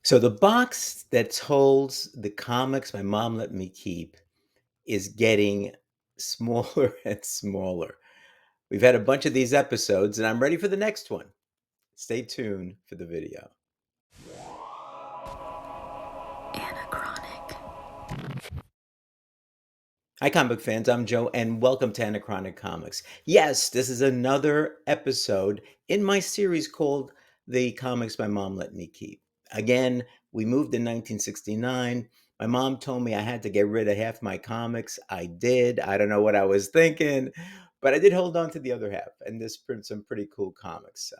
So the box that holds the comics my mom let me keep is getting smaller and smaller. We've had a bunch of these episodes, and I'm ready for the next one. Stay tuned for the video. Anachronic. Hi, comic fans. I'm Joe, and welcome to Anachronic Comics. Yes, this is another episode in my series called The Comics My Mom Let Me Keep. Again, we moved in 1969. My mom told me I had to get rid of half my comics. I did. I don't know what I was thinking, but I did hold on to the other half, and this prints some pretty cool comics.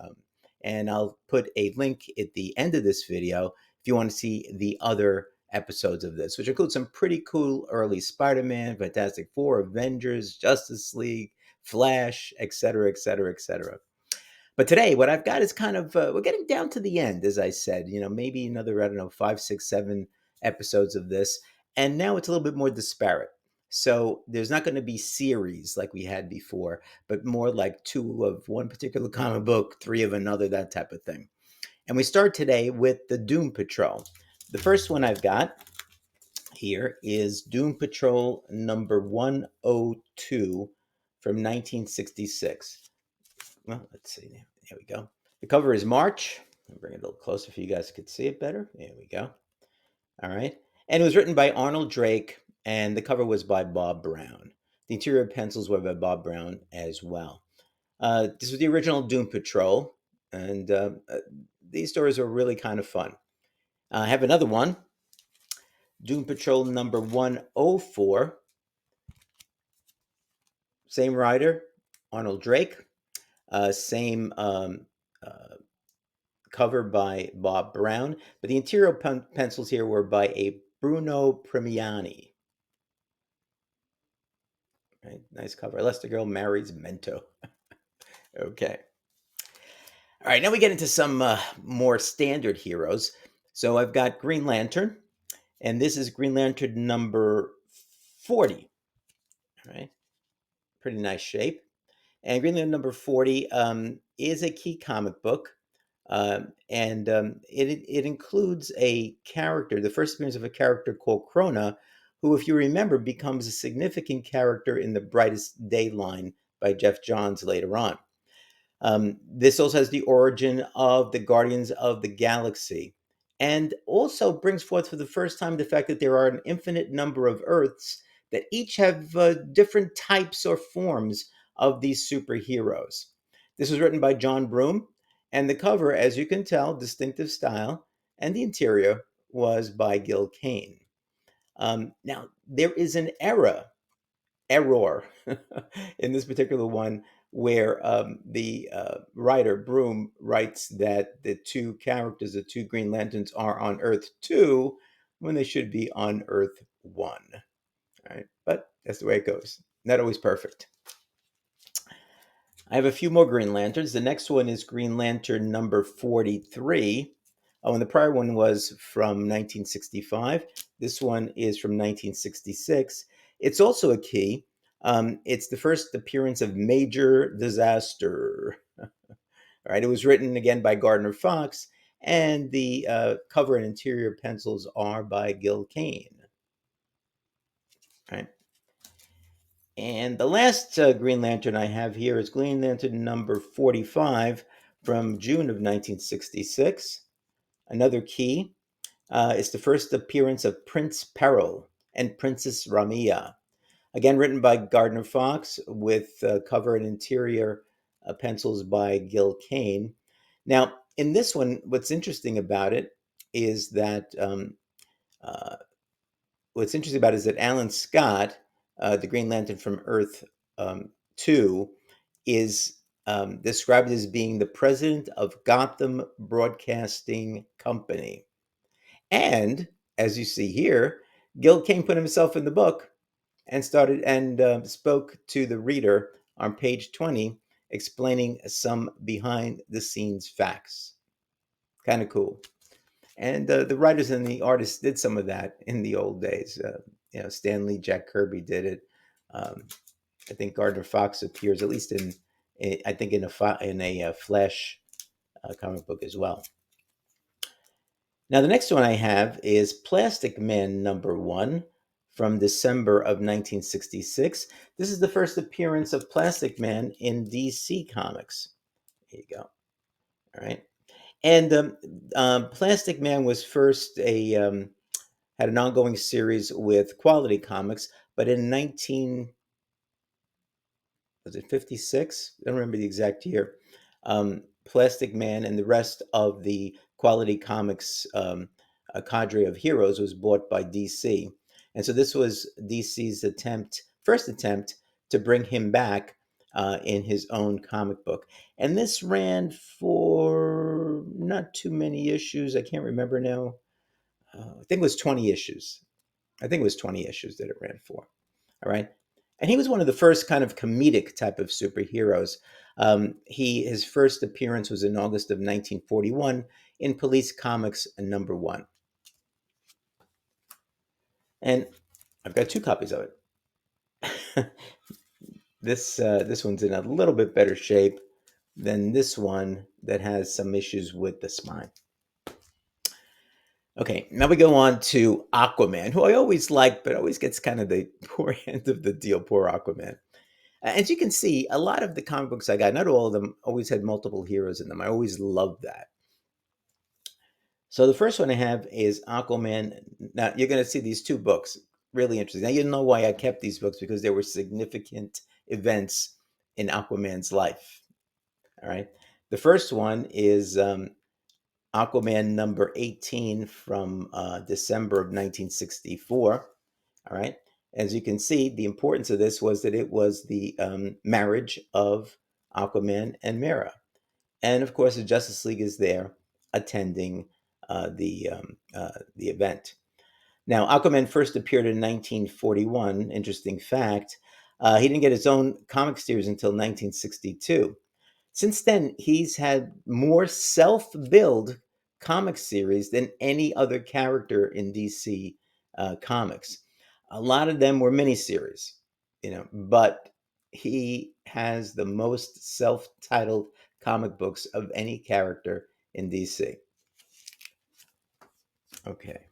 And I'll put a link at the end of this video if you want to see the other episodes of this, which include some pretty cool early Spider-Man, Fantastic Four, Avengers, Justice League, Flash, etc., etc., etc. But today, what I've got is kind of we're getting down to the end, as I said. Maybe another, I don't know, 5, 6, 7 episodes of this, and now it's a little bit more disparate. So there's not going to be series like we had before, but more like 2 of one particular comic book, 3 of another, that type of thing. And we start today with the Doom Patrol. The first one I've got here is Doom Patrol number 102 from 1966. Well, let's see. Here we go. The cover is March. I'll bring it a little closer so you guys could see it better. There we go. All right. And it was written by Arnold Drake, and the cover was by Bob Brown. The interior pencils were by Bob Brown as well. This was the original Doom Patrol, and these stories are really kind of fun. I have another one, Doom Patrol number 104. Same writer, Arnold Drake. Same cover by Bob Brown, but the interior pencils here were by a Bruno Premiani. Right, nice cover. Elastigirl marries Mento. Okay. All right, now we get into some more standard heroes. So I've got Green Lantern, and this is Green Lantern number 40. All right, pretty nice shape. And Green Lantern number 40 is a key comic book. And it includes a character, the first appearance of a character called Krona, who, if you remember, becomes a significant character in the Brightest Day line by Jeff Johns later on. This also has the origin of the Guardians of the Galaxy, and also brings forth for the first time the fact that there are an infinite number of Earths that each have different types or forms of these superheroes. This was written by John Broome, and the cover, as you can tell, distinctive style, and the interior was by Gil Kane. Now, there is an error in this particular one where the writer Broome writes that the two characters, the two Green Lanterns, are on Earth 2 when they should be on Earth 1. All right, but that's the way it goes. Not always perfect. I have a few more Green Lanterns. The next one is Green Lantern number 43. Oh, and the prior one was from 1965. This one is from 1966. It's also a key. It's the first appearance of Major Disaster. All right, it was written again by Gardner Fox, and the cover and interior pencils are by Gil Kane. All right. And the last Green Lantern I have here is Green Lantern number 45 from June of 1966. Another key. It's the first appearance of Prince Peril and Princess Ramia. Again, written by Gardner Fox with cover and interior pencils by Gil Kane. Now, in this one, what's interesting about it is that uh, Alan Scott, the Green Lantern from Earth 2, is described as being the president of Gotham Broadcasting Company. And as you see here, Gil Kane put himself in the book and spoke to the reader on page 20, explaining some behind the scenes facts. Kind of cool. And the writers and the artists did some of that in the old days. Stan Lee, Jack Kirby did it. Um, I think Gardner Fox appears at least I think in a Flash comic book as well. Now, the next one I have is Plastic Man #1 from December of 1966. This is the first appearance of Plastic Man in DC Comics. Here you go. All right. And Plastic Man was first had an ongoing series with Quality Comics, but in 19 was it 56? I don't remember the exact year. Plastic Man and the rest of the Quality Comics a cadre of heroes was bought by DC, and so this was DC's first attempt to bring him back in his own comic book. And this ran for not too many issues. I can't remember now. I think it was 20 issues. I think it was 20 issues that it ran for. All right. And he was one of the first kind of comedic type of superheroes. His first appearance was in August of 1941 in Police Comics #1. And I've got two copies of it. This one's in a little bit better shape than this one that has some issues with the spine. Okay, now we go on to Aquaman, who I always like, but always gets kind of the poor end of the deal. Poor Aquaman. As you can see, a lot of the comic books I got, not all of them, always had multiple heroes in them. I always loved that. So the first one I have is Aquaman. Now you're going to see these two books, really interesting. Now you know why I kept these books, because there were significant events in Aquaman's life. All right. The first one is Aquaman #18 from December of 1964. All right. As you can see, the importance of this was that it was the marriage of Aquaman and Mera. And of course, the Justice League is there attending the event. Now, Aquaman first appeared in 1941. Interesting fact. He didn't get his own comic series until 1962. Since then, he's had more self-build comic series than any other character in DC comics. A lot of them were miniseries, but he has the most self-titled comic books of any character in DC. Okay.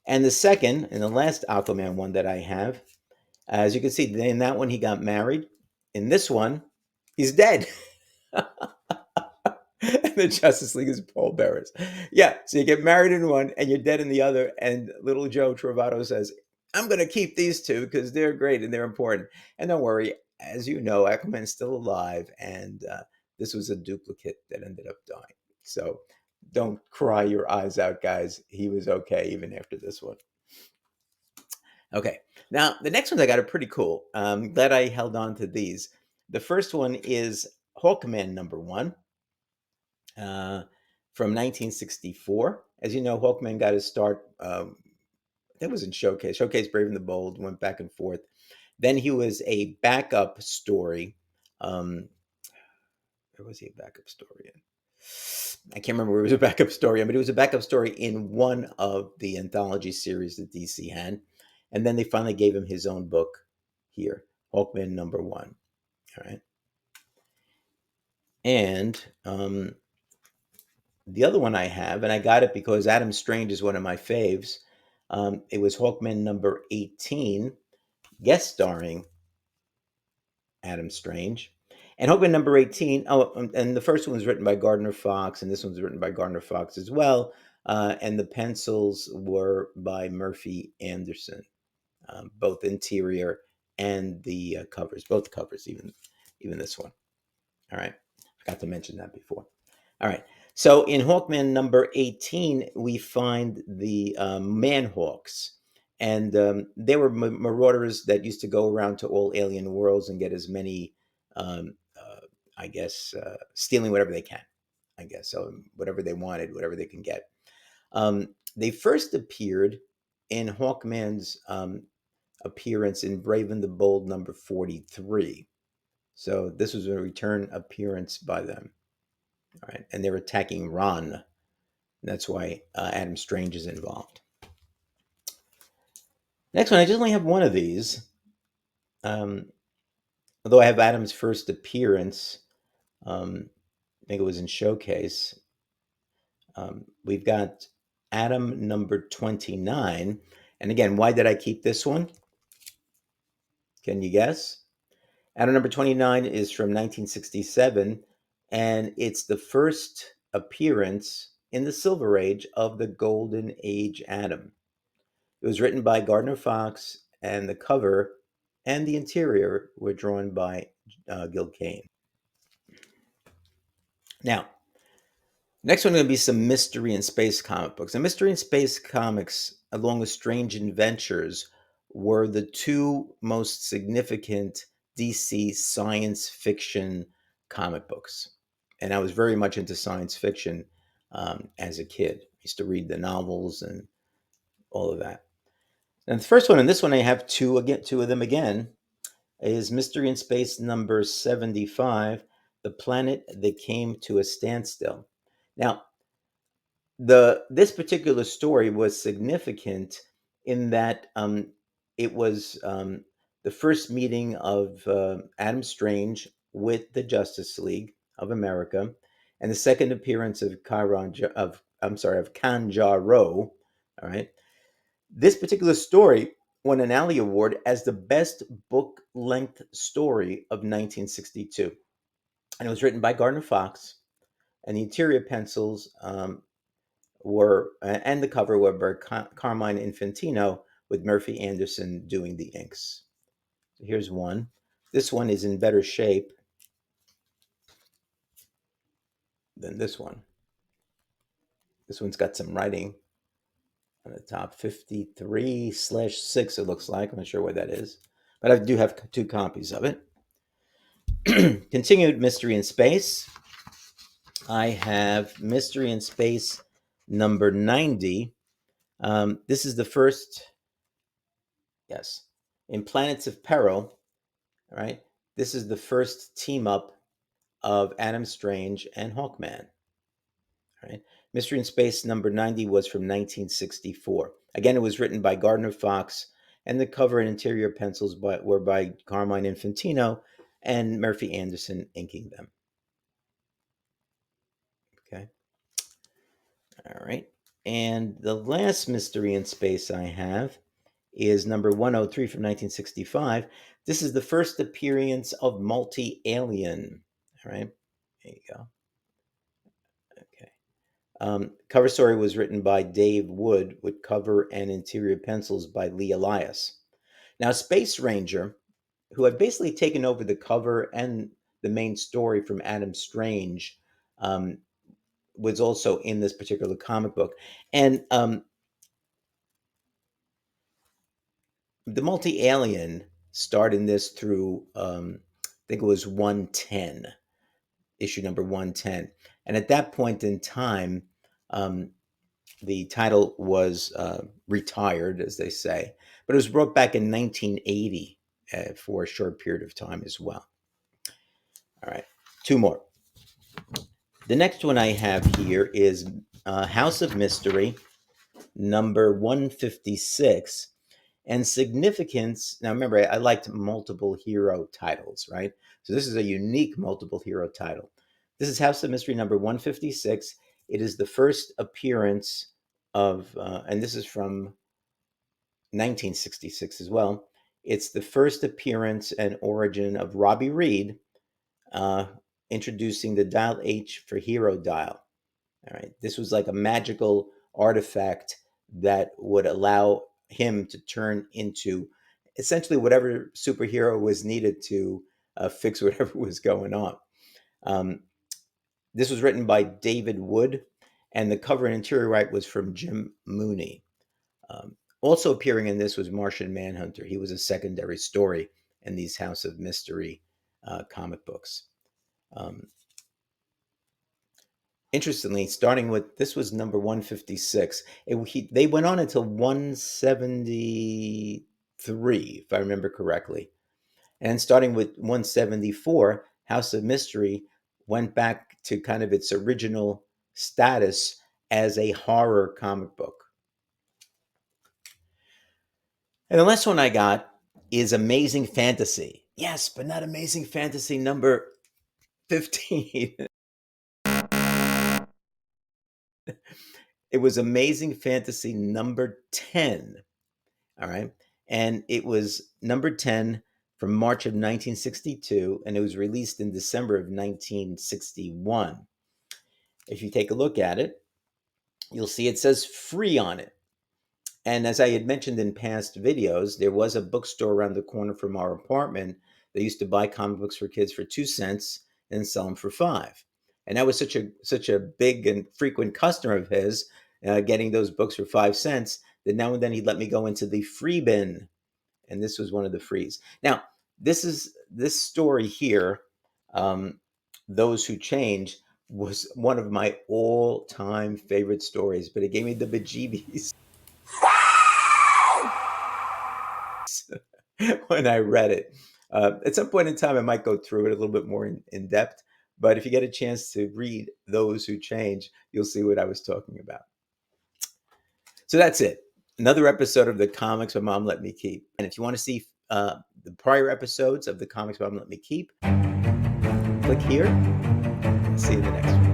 And the second and the last Aquaman one that I have, as you can see, in that one he got married. In this one, he's dead. And the Justice League is pallbearers. Yeah, so you get married in one and you're dead in the other. And little Joe Travato says, I'm going to keep these two because they're great and they're important. And don't worry, as you know, Aquaman's still alive. And this was a duplicate that ended up dying. So don't cry your eyes out, guys. He was okay even after this one. Okay, now the next ones I got are pretty cool. Glad I held on to these. The first one is Hawkman #1 from 1964. As you know, Hawkman got his start. That was in Showcase, Brave and the Bold, went back and forth. Then he was a backup story. Where was he a backup story in? I can't remember where he was a backup story in, but he was a backup story in one of the anthology series that DC had. And then they finally gave him his own book here, Hawkman #1. All right. And the other one I have, and I got it because Adam Strange is one of my faves. It was Hawkman #18, guest starring Adam Strange. And Hawkman #18, and the first one was written by Gardner Fox, and this one's written by Gardner Fox as well. And the pencils were by Murphy Anderson, both interior and the covers, both covers, even this one. All right, forgot to mention that before. All right. So in Hawkman #18, we find the Manhawks. And they were marauders that used to go around to all alien worlds and get as many, I guess, stealing whatever they can, I guess. So whatever they wanted, whatever they can get. They first appeared in Hawkman's appearance in Brave and the Bold #43. So this was a return appearance by them. All right. And they're attacking Ron. That's why Adam Strange is involved. Next one, I just only have one of these. Although I have Adam's first appearance, I think it was in Showcase. We've got Atom number 29. And again, why did I keep this one? Can you guess? Atom number 29 is from 1967, and it's the first appearance in the Silver Age of the Golden Age atom. It was written by Gardner Fox, and the cover and the interior were drawn by Gil Kane. Now, next one going to be some mystery and space comic books. And mystery and space comics, along with Strange Adventures, were the two most significant DC science fiction comic books. And I was very much into science fiction as a kid. I used to read the novels and all of that. And the first one, and this one I have two of them again, is Mystery in Space number 75, The Planet That Came to a Standstill. Now, this particular story was significant in that it was the first meeting of Adam Strange with the Justice League of America, and the second appearance of Kanjaro. All right, this particular story won an Alley Award as the best book length story of 1962, and it was written by Gardner Fox, and the interior pencils were and the cover were by Carmine Infantino, with Murphy Anderson doing the inks. So here's one. This one is in better shape than this one. This one's got some writing on the top. 53/6, it looks like. I'm not sure what that is, but I do have two copies of it. Continued Mystery in Space. I have Mystery in Space number 90. This is the first, yes, in Planets of Peril. All right, this is the first team up of Adam Strange and Hawkman. All right, Mystery in Space number 90 was from 1964. Again, it was written by Gardner Fox, and the cover and interior pencils were by Carmine Infantino and Murphy Anderson inking them. Okay. All right. And the last Mystery in Space I have is number 103 from 1965. This is the first appearance of Multi-Alien. All right. There you go. Okay. Cover story was written by Dave Wood, with cover and interior pencils by Lee Elias. Now, Space Ranger, who had basically taken over the cover and the main story from Adam Strange, was also in this particular comic book. And the Multi-Alien starred in this through, I think it was 110, issue number 110. And at that point in time, the title was retired, as they say, but it was brought back in 1980 for a short period of time as well. All right, two more. The next one I have here is House of Mystery, number 156. And significance, now remember, I liked multiple hero titles, right? So this is a unique multiple hero title. This is House of Mystery number 156. It is the first appearance of, and this is from 1966 as well. It's the first appearance and origin of Robbie Reed, uh, introducing the Dial H for Hero Dial. All right, this was like a magical artifact that would allow him to turn into essentially whatever superhero was needed to fix whatever was going on. Um, this was written by David Wood, and the cover and interior art was from Jim Mooney. Also appearing in this was Martian Manhunter. He was a secondary story in these House of Mystery comic books. Um, Interestingly, starting with this was number 156. They went on until 173, if I remember correctly. And starting with 174, House of Mystery went back to kind of its original status as a horror comic book. And the last one I got is Amazing Fantasy. Yes, but not Amazing Fantasy number 15. It was Amazing Fantasy number 10. All right. And it was number 10 from March of 1962, and it was released in December of 1961. If you take a look at it, you'll see it says free on it. And as I had mentioned in past videos, there was a bookstore around the corner from our apartment that used to buy comic books for kids for 2 cents and sell them for 5. And that was such a big and frequent customer of his, getting those books for 5 cents, that now and then he'd let me go into the free bin, and this was one of the frees. Now, this story here, um, Those Who Change, was one of my all-time favorite stories, but it gave me the bejeebies when I read it. At some point in time, I might go through it a little bit more in depth, but if you get a chance to read Those Who Change, you'll see what I was talking about. So that's it. Another episode of the Comics My Mom Let Me Keep. And if you want to see the prior episodes of the Comics My Mom Let Me Keep, click here. See you in the next one.